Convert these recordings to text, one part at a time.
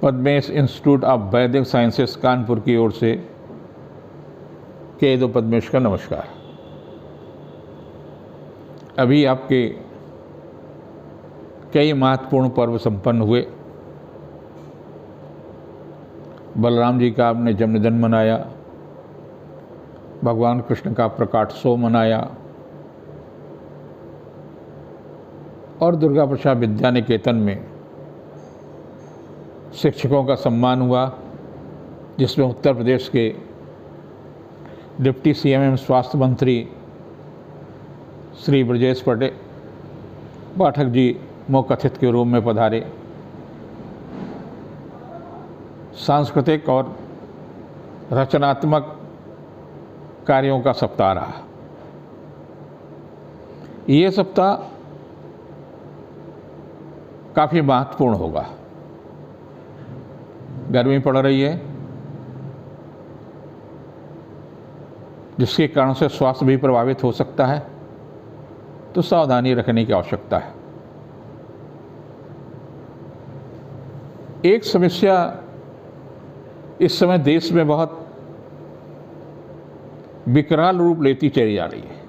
Padmesh institute of वैदिक sciences Kanpur की ओर से के पद्मेश का नमस्कार। अभी आपके कई महत्वपूर्ण पर्व संपन्न हुए। बलराम जी का आपने जन्मदिन मनाया, भगवान कृष्ण का प्रकाशोत्सव मनाया और दुर्गा प्रसाद विद्या निकेतन में शिक्षकों का सम्मान हुआ, जिसमें उत्तर प्रदेश के डिप्टी सीएम एवं स्वास्थ्य मंत्री श्री ब्रजेश पाठक जी मुख्य अतिथि के रूप में पधारे। सांस्कृतिक और रचनात्मक कार्यों का सप्ताह रहा। ये सप्ताह काफ़ी महत्वपूर्ण होगा। गर्मी पड़ रही है, जिसके कारण से स्वास्थ्य भी प्रभावित हो सकता है, तो सावधानी रखने की आवश्यकता है। एक समस्या इस समय देश में बहुत विकराल रूप लेती चली जा रही है,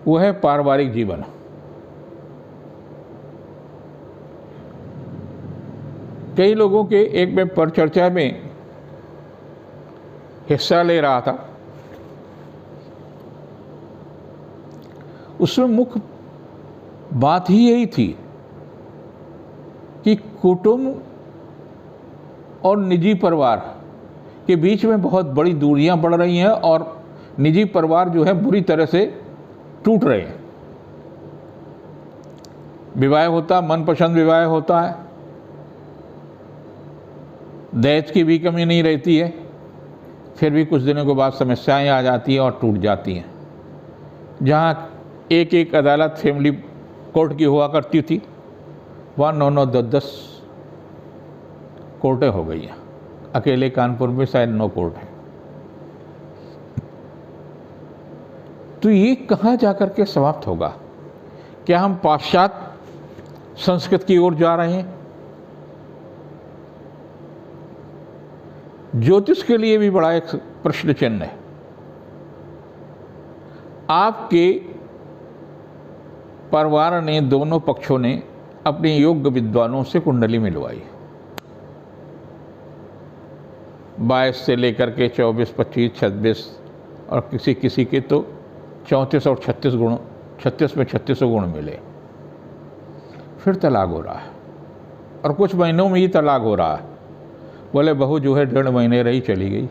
वो है पारिवारिक जीवन। कई लोगों के एक मैं परिचर्चा में हिस्सा ले रहा था, उसमें मुख्य बात ही यही थी कि कुटुंब और निजी परिवार के बीच में बहुत बड़ी दूरियां बढ़ रही हैं और निजी परिवार जो है बुरी तरह से टूट रहे हैं। विवाह होता, मनपसंद विवाह होता है, दहेज की भी कमी नहीं रहती है, फिर भी कुछ दिनों के बाद समस्याएं आ जाती हैं और टूट जाती हैं। जहाँ एक एक अदालत फैमिली कोर्ट की हुआ करती थी, वहाँ 9-9, 10-10 कोर्टें हो गई हैं। अकेले कानपुर में शायद 9 कोर्ट हैं। तो ये कहाँ जाकर के समाप्त होगा? क्या हम पाश्चात्य संस्कृति की ओर जा रहे हैं? ज्योतिष के लिए भी बड़ा एक प्रश्न चिन्ह है। आपके परिवार ने, दोनों पक्षों ने अपने योग्य विद्वानों से कुंडली मिलवाई। 22 से लेकर के 24, 25, 26 और किसी के तो 34 और 36 गुण, 36 में 36 गुण मिले। फिर तलाक हो रहा है और कुछ महीनों में ही तलाक हो रहा है। बोले बहू जो है 1.5 महीने रही चली गई।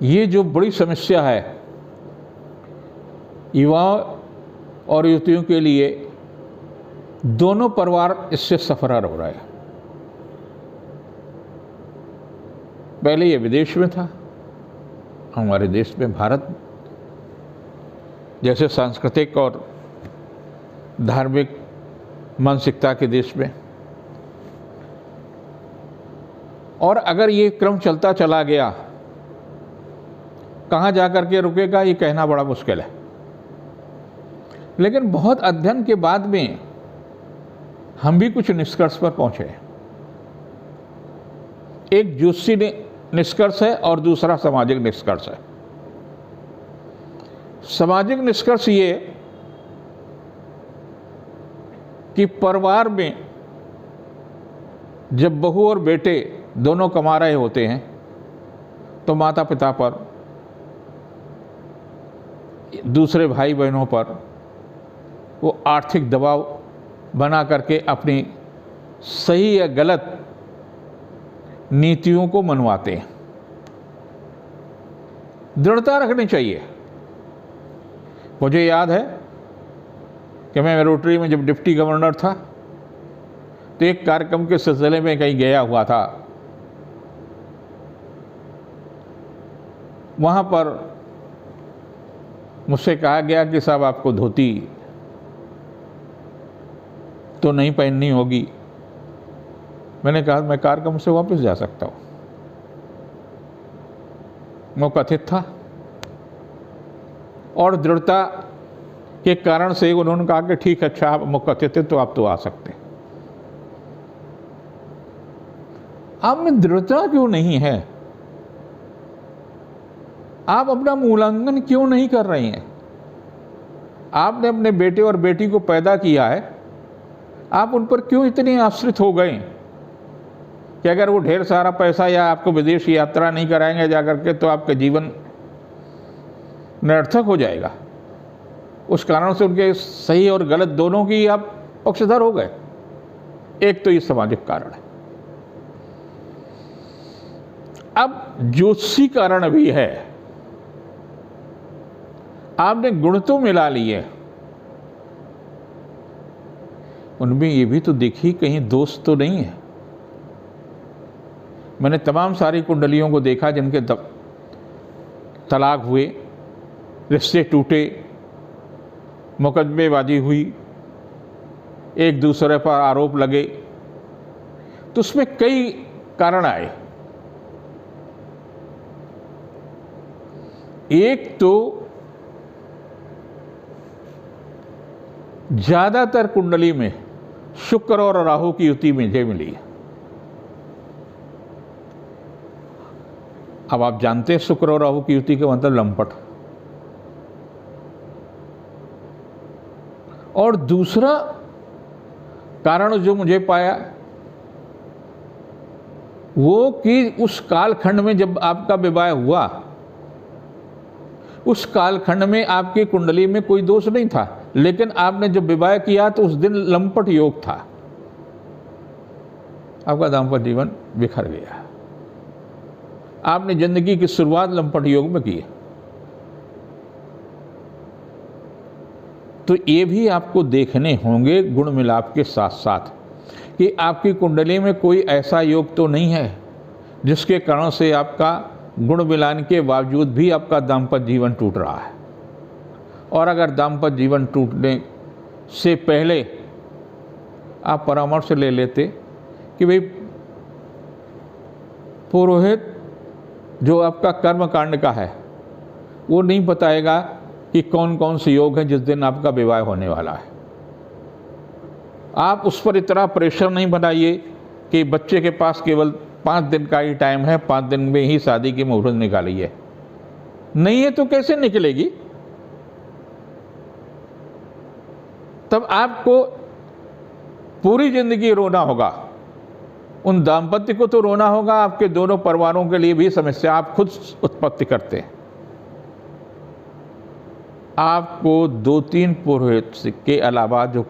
ये जो बड़ी समस्या है युवाओं और युवतियों के लिए, दोनों परिवार इससे सफर हो रहे हैं। पहले ये विदेश में था, हमारे देश में, भारत जैसे सांस्कृतिक और धार्मिक मानसिकता के देश में। और अगर ये क्रम चलता चला गया, कहाँ जाकर के रुकेगा ये कहना बड़ा मुश्किल है। लेकिन बहुत अध्ययन के बाद में हम भी कुछ निष्कर्ष पर पहुंचे। एक ज्योतिषी निष्कर्ष है और दूसरा सामाजिक निष्कर्ष है। सामाजिक निष्कर्ष ये कि परिवार में जब बहू और बेटे दोनों कमा रहे होते हैं, तो माता पिता पर, दूसरे भाई बहनों पर वो आर्थिक दबाव बना करके अपनी सही या गलत नीतियों को मनवाते हैं। दृढ़ता रखनी चाहिए। मुझे याद है कि मैं रोटरी में जब डिप्टी गवर्नर था, तो एक कार्यक्रम के सिलसिले में कहीं गया हुआ था। वहाँ पर मुझसे कहा गया कि साहब आपको धोती तो नहीं पहननी होगी। मैंने कहा मैं कार्यक्रम से वापस जा सकता हूँ। वो कथित था और दृढ़ता के कारण से उन्होंने कहा कि ठीक, अच्छा आप मुकद्दर थे तो आप तो आ सकते हैं। आप में दृढ़ता क्यों नहीं है? आप अपना मूल्यांकन क्यों नहीं कर रहे हैं? आपने अपने बेटे और बेटी को पैदा किया है, आप उन पर क्यों इतने आश्रित हो गए कि अगर वो ढेर सारा पैसा या आपको विदेश यात्रा नहीं कराएंगे जाकर के तो आपका जीवन निरर्थक हो जाएगा। उस कारण से उनके सही और गलत दोनों की आप पक्षधर हो गए। एक तो ये सामाजिक कारण है। अब ज्योतिषी कारण भी है। आपने गुण तो मिला लिए, उनमें ये भी तो देखिए कहीं दोष तो नहीं है। मैंने तमाम सारी कुंडलियों को देखा जिनके तलाक हुए, रिश्ते टूटे, मुकदमेबाजी हुई, एक दूसरे पर आरोप लगे, तो उसमें कई कारण आए। एक तो ज्यादातर कुंडली में शुक्र और राहु की युति मुझे मिली है। अब आप जानते हैं शुक्र और राहु की युति का मतलब लंपट। और दूसरा कारण जो मुझे पाया वो कि उस कालखंड में जब आपका विवाह हुआ, उस कालखंड में आपकी कुंडली में कोई दोष नहीं था, लेकिन आपने जब विवाह किया तो उस दिन लंपट योग था। आपका दाम्पत्य जीवन बिखर गया। आपने जिंदगी की शुरुआत लंपट योग में की। तो ये भी आपको देखने होंगे गुण मिलाप के साथ साथ कि आपकी कुंडली में कोई ऐसा योग तो नहीं है जिसके कारण से आपका गुण मिलान के बावजूद भी आपका दाम्पत्य जीवन टूट रहा है। और अगर दाम्पत्य जीवन टूटने से पहले आप परामर्श ले लेते कि भाई पुरोहित जो आपका कर्म कांड का है वो नहीं बताएगा कि कौन कौन से योग है जिस दिन आपका विवाह होने वाला है। आप उस पर इतना प्रेशर नहीं बनाइए कि बच्चे के पास केवल 5 दिन का ही टाइम है, 5 दिन में ही शादी की मुहूर्त निकालिए। नहीं है तो कैसे निकलेगी? तब आपको पूरी जिंदगी रोना होगा। उन दाम्पत्य को तो रोना होगा, आपके दोनों परिवारों के लिए भी समस्या आप खुद उत्पत्ति करते हैं। आपको 2-3 पुरोहित के अलावा जो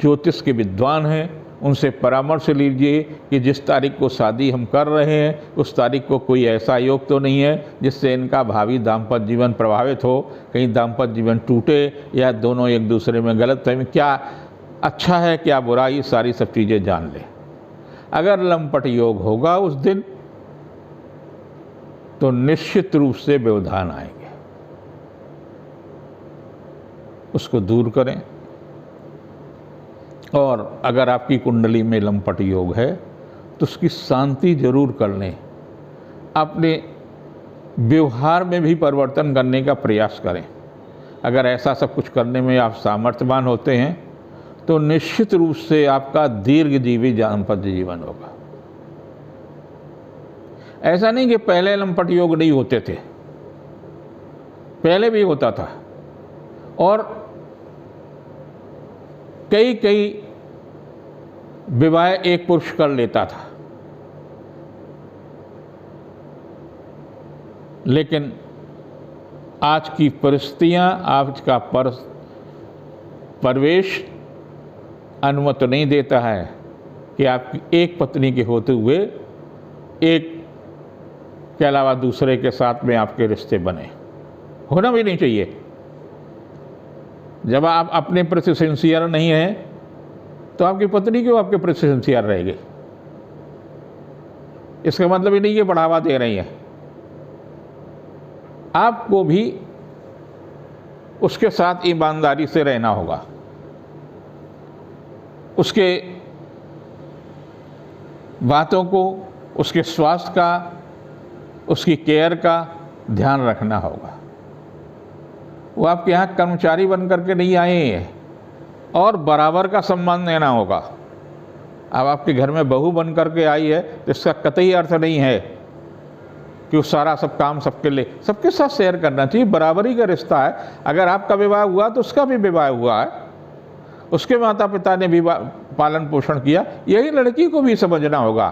ज्योतिष के विद्वान हैं उनसे परामर्श लीजिए कि जिस तारीख को शादी हम कर रहे हैं उस तारीख को कोई ऐसा योग तो नहीं है जिससे इनका भावी दाम्पत्य जीवन प्रभावित हो, कहीं दाम्पत्य जीवन टूटे या दोनों एक दूसरे में गलतफहमी, क्या अच्छा है क्या बुरा, ये सारी सब चीज़ें जान लें। अगर लंपट योग होगा उस दिन तो निश्चित रूप से व्यवधान आएंगे, उसको दूर करें। और अगर आपकी कुंडली में लंपट योग है तो उसकी शांति जरूर कर लें। अपने व्यवहार में भी परिवर्तन करने का प्रयास करें। अगर ऐसा सब कुछ करने में आप सामर्थ्यवान होते हैं तो निश्चित रूप से आपका दीर्घजीवी दाम्पत्य जीवन होगा। ऐसा नहीं कि पहले लंपट योग नहीं होते थे, पहले भी होता था और कई विवाह एक पुरुष कर लेता था, लेकिन आज की परिस्थितियां, आज का परिवेश अनुमति नहीं देता है कि आपकी एक पत्नी के होते हुए एक के अलावा दूसरे के साथ में आपके रिश्ते बने। होना भी नहीं चाहिए। जब आप अपने प्रति सिंसियर नहीं हैं तो आपकी पत्नी क्यों आपके प्रति सिंसियर रहेगी? इसका मतलब ये नहीं कि बढ़ावा दे रही है। आपको भी उसके साथ ईमानदारी से रहना होगा, उसके बातों को, उसके स्वास्थ्य का, उसकी केयर का ध्यान रखना होगा। वो आपके यहाँ कर्मचारी बन करके नहीं आए हैं, और बराबर का सम्मान देना होगा। अब आपके घर में बहू बन करके आई है तो इसका कतई अर्थ नहीं है कि वो सारा सब काम सबके लिए, सबके साथ शेयर करना चाहिए। बराबरी का रिश्ता है। अगर आपका विवाह हुआ तो उसका भी विवाह हुआ है, उसके माता पिता ने भी पालन पोषण किया। यही लड़की को भी समझना होगा।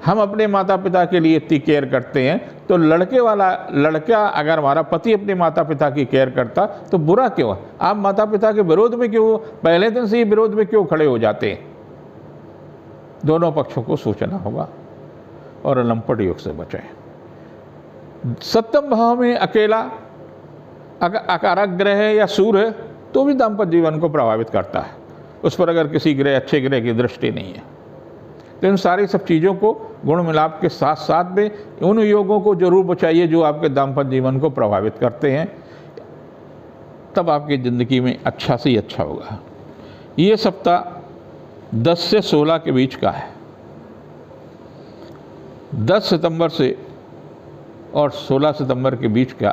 हम अपने माता पिता के लिए इतनी केयर करते हैं तो लड़का अगर हमारा पति अपने माता पिता की केयर करता तो बुरा क्यों है? आप माता पिता के विरोध में क्यों, पहले दिन से ही विरोध में क्यों खड़े हो जाते हैं? दोनों पक्षों को सोचना होगा और लंपट योग से बचें। सप्तम भाव में अकेला अकारक ग्रह है या सूर्य है तो भी दाम्पत्य जीवन को प्रभावित करता है, उस पर अगर किसी ग्रह, अच्छे ग्रह की दृष्टि नहीं है। तो इन सारी सब चीज़ों को गुण मिलाप के साथ साथ में उन योगों को जरूर बचाइए जो आपके दाम्पत्य जीवन को प्रभावित करते हैं, तब आपकी ज़िंदगी में अच्छा से ही अच्छा होगा। ये सप्ताह 10 से 16 के बीच का है। 10 सितंबर से और 16 सितंबर के बीच का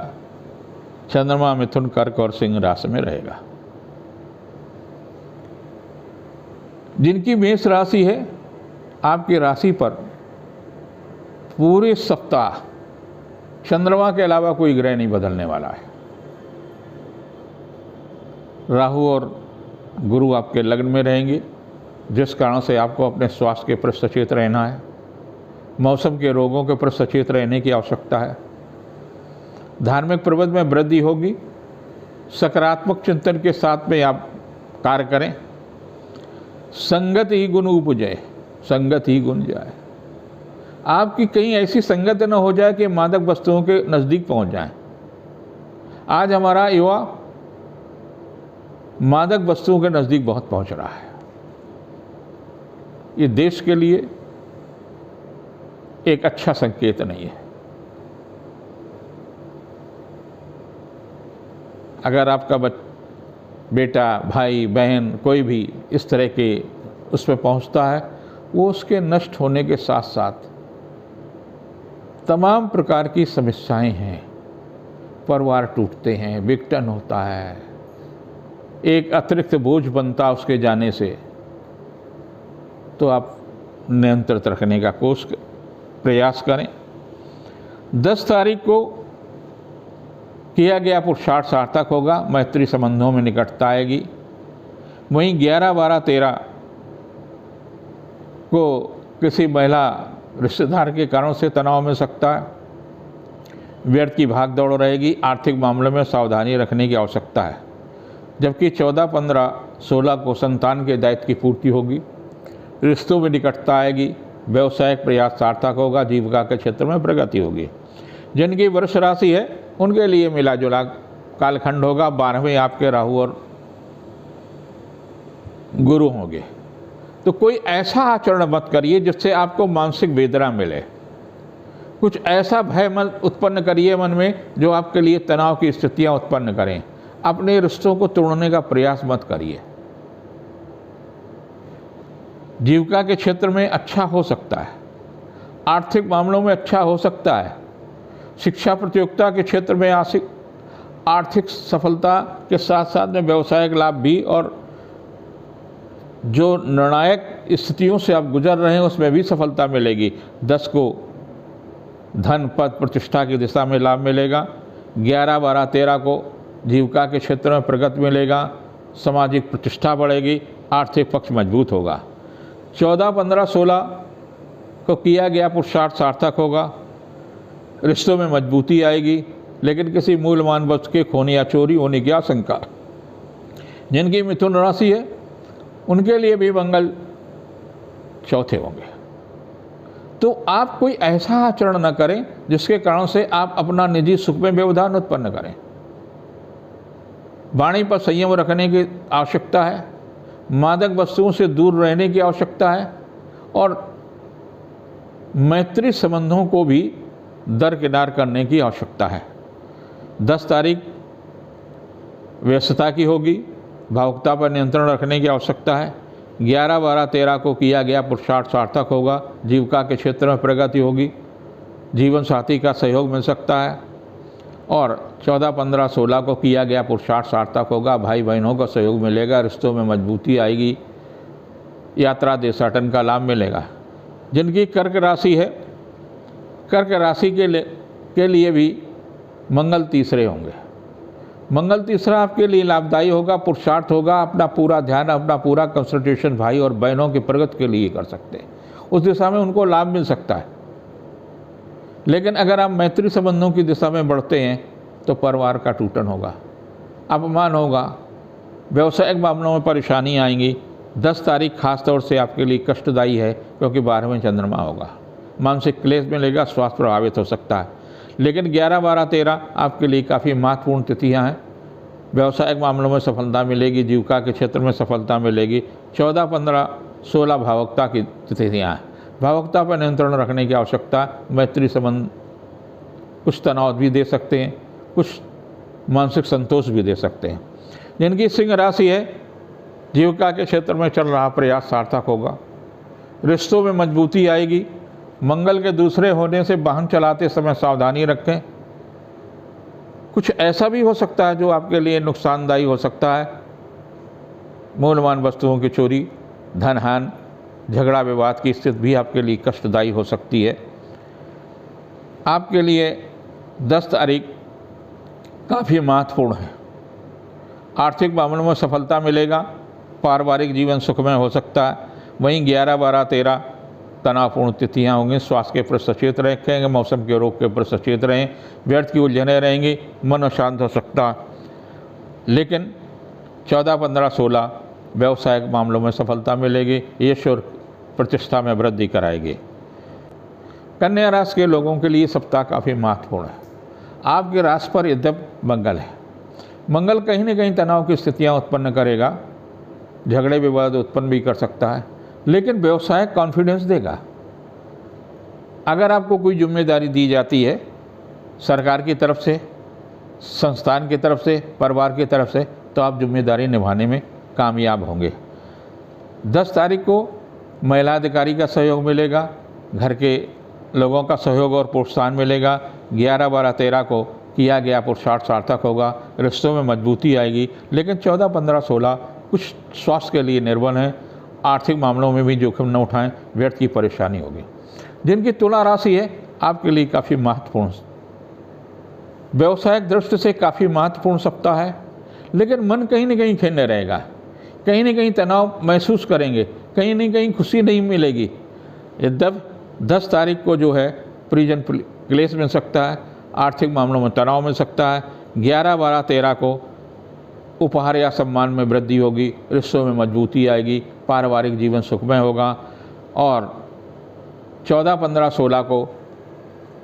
चंद्रमा मिथुन, कर्क और सिंह राशि में रहेगा। जिनकी मेष राशि है, आपकी राशि पर पूरे सप्ताह चंद्रमा के अलावा कोई ग्रह नहीं बदलने वाला है। राहु और गुरु आपके लग्न में रहेंगे, जिस कारण से आपको अपने स्वास्थ्य के प्रति सचेत रहना है। मौसम के रोगों के प्रति सचेत रहने की आवश्यकता है। धार्मिक प्रबंध में वृद्धि होगी। सकारात्मक चिंतन के साथ में आप कार्य करें। संगत ही गुण उपजे, संगत ही गुण जाए। आपकी कहीं ऐसी संगत न हो जाए कि मादक वस्तुओं के नज़दीक पहुंच जाए। आज हमारा युवा मादक वस्तुओं के नज़दीक बहुत पहुंच रहा है। ये देश के लिए एक अच्छा संकेत नहीं है। अगर आपका बेटा, भाई, बहन कोई भी इस तरह के उस पर पहुँचता है, वो उसके नष्ट होने के साथ साथ तमाम प्रकार की समस्याएं हैं। परिवार टूटते हैं, विघटन होता है, एक अतिरिक्त बोझ बनता उसके जाने से। तो आप नियंत्रित रखने का प्रयास करें। 10 तारीख को किया गया पुरुषार्थ सार्थक होगा, मैत्री संबंधों में निकटता आएगी। वहीं 11, 12, 13 को किसी महिला रिश्तेदार के कारण से तनाव मिल सकता है। व्यर्थ की भाग दौड़ रहेगी। आर्थिक मामलों में सावधानी रखने की आवश्यकता है। जबकि 14, 15, 16 को संतान के दायित्व की पूर्ति होगी। रिश्तों में निकटता आएगी। व्यवसायिक प्रयास सार्थक होगा। जीविका के क्षेत्र में प्रगति होगी। जिनकी वृष राशि है उनके लिए मिला जुला कालखंड होगा। 12वें आपके राहु और गुरु होंगे। तो कोई ऐसा आचरण मत करिए जिससे आपको मानसिक वेदना मिले। कुछ ऐसा भय मत उत्पन्न करिए मन में जो आपके लिए तनाव की स्थितियां उत्पन्न करें। अपने रिश्तों को तोड़ने का प्रयास मत करिए। जीविका के क्षेत्र में अच्छा हो सकता है। आर्थिक मामलों में अच्छा हो सकता है। शिक्षा प्रतियोगिता के क्षेत्र में आर्थिक सफलता के साथ साथ में व्यवसायिक लाभ भी, और जो निर्णायक स्थितियों से आप गुजर रहे हैं उसमें भी सफलता मिलेगी। 10 को धन, पद, प्रतिष्ठा की दिशा में लाभ मिलेगा। 11, 12, 13 को जीविका के क्षेत्र में प्रगति मिलेगा। सामाजिक प्रतिष्ठा बढ़ेगी। आर्थिक पक्ष मजबूत होगा। 14, 15, 16 को किया गया पुरुषार्थ सार्थक होगा। रिश्तों में मजबूती आएगी, लेकिन किसी मूल्यवान वस्तु के खोने या चोरी होने की आशंका। जिनकी मिथुन राशि है उनके लिए भी मंगल चौथे होंगे। तो आप कोई ऐसा आचरण न करें जिसके कारण से आप अपना निजी सुख में व्यवधान उत्पन्न करें। वाणी पर संयम रखने की आवश्यकता है। मादक वस्तुओं से दूर रहने की आवश्यकता है। और मैत्री संबंधों को भी दरकिनार करने की आवश्यकता है। 10 तारीख व्यस्तता की होगी। भावुकता पर नियंत्रण रखने की आवश्यकता है। 11, 12, 13 को किया गया पुरुषार्थ सार्थक होगा। जीविका के क्षेत्र में प्रगति होगी। जीवन साथी का सहयोग मिल सकता है। और 14, 15, 16 को किया गया पुरुषार्थ सार्थक होगा, भाई बहनों का सहयोग मिलेगा, रिश्तों में मजबूती आएगी, यात्रा देशाटन का लाभ मिलेगा। जिनकी कर्क राशि है, कर्क राशि के लिए भी मंगल तीसरे होंगे। मंगल तीसरा आपके लिए लाभदायी होगा, पुरुषार्थ होगा, अपना पूरा ध्यान, अपना पूरा कंसंट्रेशन भाई और बहनों की प्रगति के लिए कर सकते हैं, उस दिशा में उनको लाभ मिल सकता है। लेकिन अगर आप मैत्री संबंधों की दिशा में बढ़ते हैं तो परिवार का टूटन होगा, अपमान होगा, व्यवसायिक मामलों में परेशानी आएंगी। 10 तारीख खास तौर से आपके लिए कष्टदायी है क्योंकि 12वें चंद्रमा होगा, मानसिक क्लेश मिलेगा, स्वास्थ्य प्रभावित हो सकता है। लेकिन 11, 12, 13 आपके लिए काफ़ी महत्वपूर्ण तिथियां हैं। व्यवसायिक मामलों में सफलता मिलेगी, जीविका के क्षेत्र में सफलता मिलेगी। 14, 15, 16 भावुकता की तिथियां हैं। भावुकता पर नियंत्रण रखने की आवश्यकता। मैत्री संबंध कुछ तनाव भी दे सकते हैं, कुछ मानसिक संतोष भी दे सकते हैं। जिनकी सिंह राशि है, जीविका के क्षेत्र में चल रहा प्रयास सार्थक होगा, रिश्तों में मजबूती आएगी। मंगल के दूसरे होने से वाहन चलाते समय सावधानी रखें। कुछ ऐसा भी हो सकता है जो आपके लिए नुकसानदायी हो सकता है, मूल्यवान वस्तुओं की चोरी, धनहानि, झगड़ा विवाद की स्थिति भी आपके लिए कष्टदायी हो सकती है। आपके लिए 10 तारीख काफ़ी महत्वपूर्ण है। आर्थिक मामलों में सफलता मिलेगा, पारिवारिक जीवन सुखमय हो सकता है। वहीं 11, 12, 13 तनावपूर्ण तिथियां होंगी। स्वास्थ्य के प्रति सचेत रखेंगे, मौसम के रोग के प्रति सचेत रहें, व्यर्थ की उलझनें रहेंगी, मन अशांत हो सकता है। लेकिन 14, 15, 16 व्यवसायिक मामलों में सफलता मिलेगी, यश और प्रतिष्ठा में वृद्धि कराएगी। कन्या राशि के लोगों के लिए सप्ताह काफ़ी महत्वपूर्ण है। आपके राशि पर यद्यपि मंगल है, मंगल कहीं न कहीं तनाव की स्थितियां उत्पन्न करेगा, झगड़े विवाद उत्पन्न भी कर सकता है, लेकिन व्यवसायिक कॉन्फिडेंस देगा। अगर आपको कोई जिम्मेदारी दी जाती है सरकार की तरफ से, संस्थान की तरफ से, परिवार की तरफ से, तो आप जिम्मेदारी निभाने में कामयाब होंगे। 10 तारीख को महिला अधिकारी का सहयोग मिलेगा, घर के लोगों का सहयोग और प्रोत्साहन मिलेगा। 11, 12, 13 को किया गया पुरुषार्थ सार्थक होगा, रिश्तों में मजबूती आएगी। लेकिन 14, 15, 16 कुछ स्वास्थ्य के लिए निर्बल हैं, आर्थिक मामलों में भी जोखिम न उठाएं, व्यर्थ की परेशानी होगी। जिनकी तुला राशि है, आपके लिए काफ़ी महत्वपूर्ण, व्यवसायिक दृष्टि से काफ़ी महत्वपूर्ण सप्ताह है। लेकिन मन कहीं न कहीं खिन्न रहेगा, कहीं न कहीं तनाव महसूस करेंगे, कहीं न कहीं खुशी नहीं मिलेगी। यद्यपि 10 तारीख को जो है परिजन क्लेश मिल सकता है, आर्थिक मामलों में तनाव मिल सकता है। 11, 12, 13 को उपहार या सम्मान में वृद्धि होगी, रिश्तों में मजबूती आएगी, पारिवारिक जीवन सुखमय होगा। और 14, 15, 16 को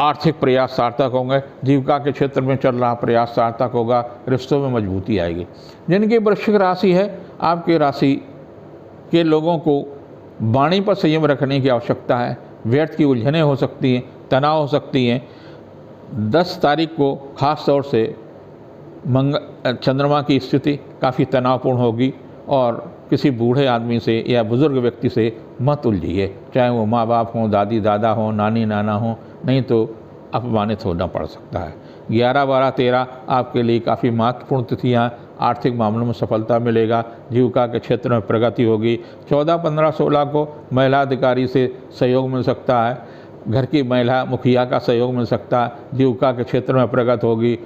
आर्थिक प्रयास सार्थक होंगे, जीविका के क्षेत्र में चल रहा प्रयास सार्थक होगा, रिश्तों में मजबूती आएगी। जिनकी वृश्चिक राशि है, आपके राशि के लोगों को वाणी पर संयम रखने की आवश्यकता है। व्यर्थ की उलझनें हो सकती हैं, तनाव हो सकती हैं। 10 तारीख को खास तौर से चंद्रमा की स्थिति काफ़ी तनावपूर्ण होगी और किसी बूढ़े आदमी से या बुज़ुर्ग व्यक्ति से मत उलझिए, चाहे वो माँ बाप हों, दादी दादा हों, नानी नाना हों, नहीं तो अपमानित होना पड़ सकता है। 11, 12, 13 आपके लिए काफ़ी महत्वपूर्ण तिथियाँ। आर्थिक मामलों में सफलता मिलेगा, जीविका के क्षेत्र में प्रगति होगी। 14, 15, 16 को महिला अधिकारी से सहयोग मिल सकता है, घर की महिला मुखिया का सहयोग मिल सकता है, जीविका के क्षेत्र में प्रगति होगी,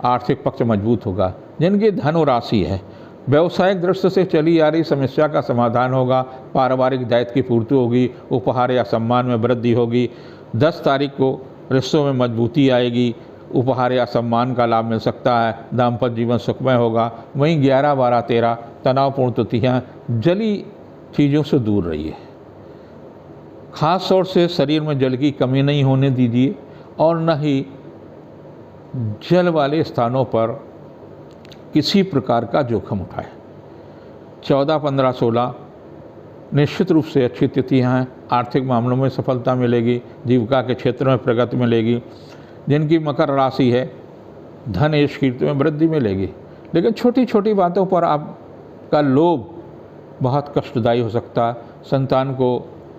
आर्थिक पक्ष मजबूत होगा। जिनकी धनु राशि है, व्यवसायिक दृष्टि से चली आ रही समस्या का समाधान होगा, पारिवारिक दायित्व की पूर्ति होगी, उपहार या सम्मान में वृद्धि होगी। 10 तारीख को रिश्तों में मजबूती आएगी, उपहार या सम्मान का लाभ मिल सकता है, दाम्पत्य जीवन सुखमय होगा। वहीं 11, 12, 13 तनावपूर्ण तिथियाँ, जली चीज़ों से दूर रहिए, खास तौर से शरीर में जल की कमी नहीं होने दीजिए और न ही जल वाले स्थानों पर किसी प्रकार का जोखिम उठाएं। 14, 15, 16 निश्चित रूप से अच्छी तिथियां हैं। आर्थिक मामलों में सफलता मिलेगी, जीविका के क्षेत्र में प्रगति मिलेगी। जिनकी मकर राशि है, धन यश कीर्ति में वृद्धि मिलेगी। लेकिन छोटी छोटी बातों पर आपका लोभ बहुत कष्टदायी हो सकता है। संतान को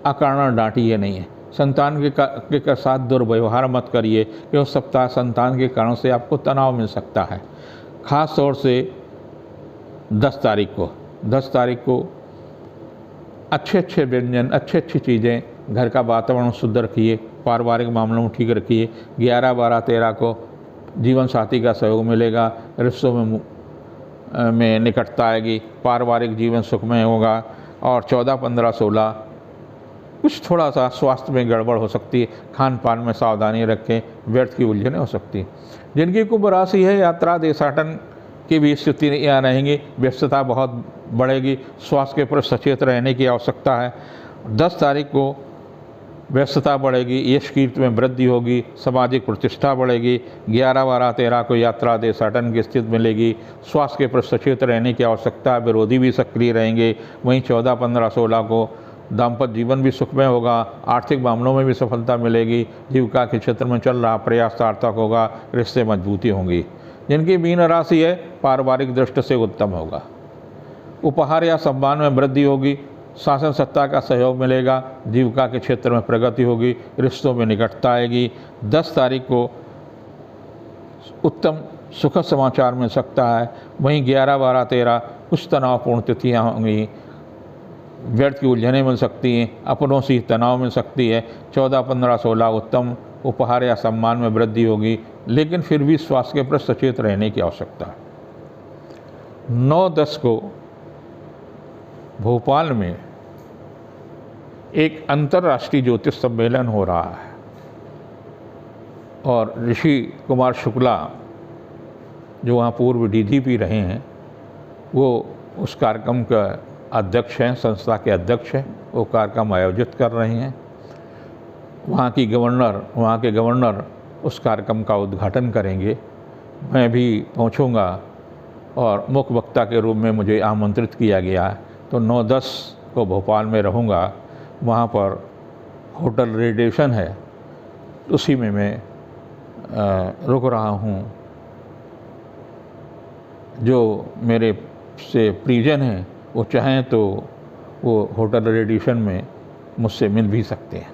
अकारण डांटिए नहीं है, संतान के साथ दुर्व्यवहार मत करिए कि उस सप्ताह संतान के कारण से आपको तनाव मिल सकता है। ख़ास तौर से 10 तारीख को अच्छे व्यंजन, अच्छी चीज़ें, घर का वातावरण शुद्ध रखिए, पारिवारिक मामलों में ठीक रखिए। 11, 12, 13 को जीवन साथी का सहयोग मिलेगा, रिश्तों में निकटता आएगी, पारिवारिक जीवन सुखमय होगा। और 14, 15, 16 कुछ थोड़ा सा स्वास्थ्य में गड़बड़ हो सकती है, खान पान में सावधानी रखें, व्यर्थ की उलझनें हो सकती हैं। जिनकी कुंभ राशि है, यात्रा देशाटन की भी स्थिति यहाँ रहेंगी, व्यस्तता बहुत बढ़ेगी, स्वास्थ्य के प्रति सचेत रहने की आवश्यकता है। 10 तारीख को व्यस्तता बढ़ेगी, यश कीर्ति में वृद्धि होगी, सामाजिक प्रतिष्ठा बढ़ेगी। 11, 12, 13 को यात्रा देशाटन की स्थिति मिलेगी, स्वास्थ्य के प्रति सचेत रहने की आवश्यकता है, विरोधी भी सक्रिय रहेंगे। वहीं 14, 15, 16 को दाम्पत्य जीवन भी सुखमय होगा, आर्थिक मामलों में भी सफलता मिलेगी, जीविका के क्षेत्र में चल रहा प्रयास सार्थक होगा, रिश्ते मजबूती होंगी। जिनकी मीन राशि है, पारिवारिक दृष्टि से उत्तम होगा, उपहार या सम्मान में वृद्धि होगी, शासन सत्ता का सहयोग मिलेगा, जीविका के क्षेत्र में प्रगति होगी, रिश्तों में निकटता आएगी। 10 तारीख को उत्तम सुखद समाचार मिल सकता है। वहीं 11, 12, 13 कुछ तनावपूर्ण तिथियाँ होंगी, व्यर्थ की उलझनें मिल सकती हैं, अपनों से तनाव मिल सकती है। 14, 15, 16 उत्तम उपहार या सम्मान में वृद्धि होगी, लेकिन फिर भी स्वास्थ्य के प्रति सचेत रहने की आवश्यकता है। 9, 10 को भोपाल में एक अंतर्राष्ट्रीय ज्योतिष सम्मेलन हो रहा है और ऋषि कुमार शुक्ला जो वहाँ पूर्व डीजीपी रहे हैं, वो उस कार्यक्रम का अध्यक्ष हैं, संस्था के अध्यक्ष हैं। वो कार्यक्रम आयोजित कर रहे हैं। वहाँ के गवर्नर उस कार्यक्रम का उद्घाटन करेंगे। मैं भी पहुँचूँगा और मुख्य वक्ता के रूप में मुझे आमंत्रित किया गया है, तो 9, 10 को भोपाल में रहूँगा। वहाँ पर होटल रेडिएशन है, उसी में मैं रुक रहा हूँ। जो मेरे से परिजन हैं वो चाहें तो वो होटल रेडिएशन में मुझसे मिल भी सकते हैं।